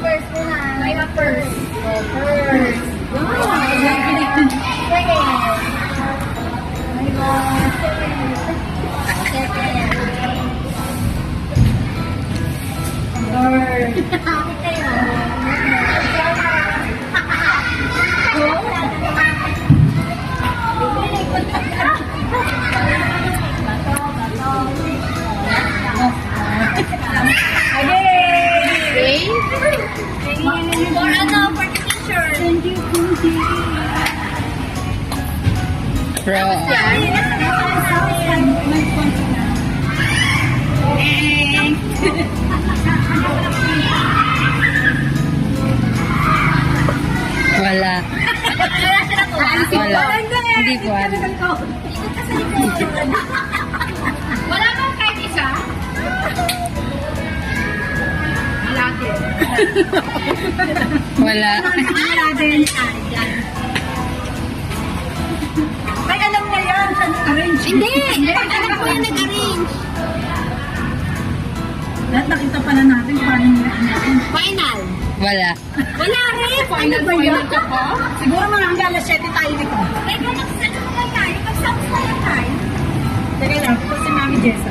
first muna. Tayo first. First. Second. Second. Third. For ano, for the teacher. Thank you. Bro. Wala. Wala. Hindi po. Wala bang kahit isa? Wala din. Wala. Wala din. Ay, alam na yan. Arrange. Hindi. Alam ko yung nag-arrange. Lahat nakita pala natin paano nila in-arrange. Final. Wala. Wala rin. Final ba yun? Siguro mga hanggang alas 7 tayo dito. Ay, kung nagsalit na tayo, mag-sounds na lang tayo. Teka lang, ito si Mami Jessa.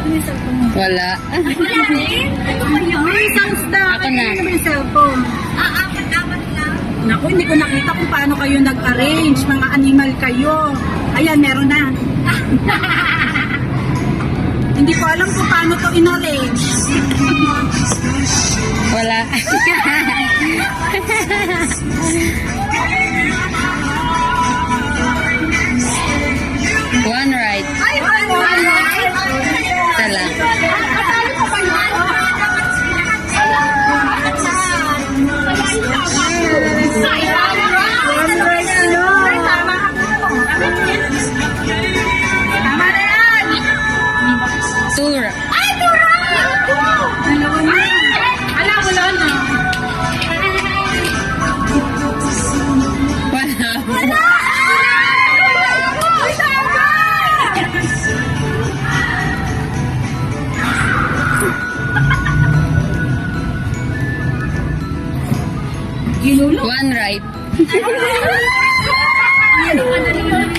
Ano yung cellphone mo? Wala. Wala rin? Ano ba yun? May sounds na. Ako na. Ano yung cellphone? Apat lang. Naku, hindi ko nakita kung paano kayo nag-arrange. Mga animal kayo. Ayan, meron na. Hindi ko alam kung paano to in-arrange. Wala. One right. Ay, wala. Isa lang. Kasali ko ba yun? Tama na yan! Two. Ay, tura! Dalawa na. Ala, wala na. Wala. Wala! Ay, tama! Ginulo. One right. Ano ka na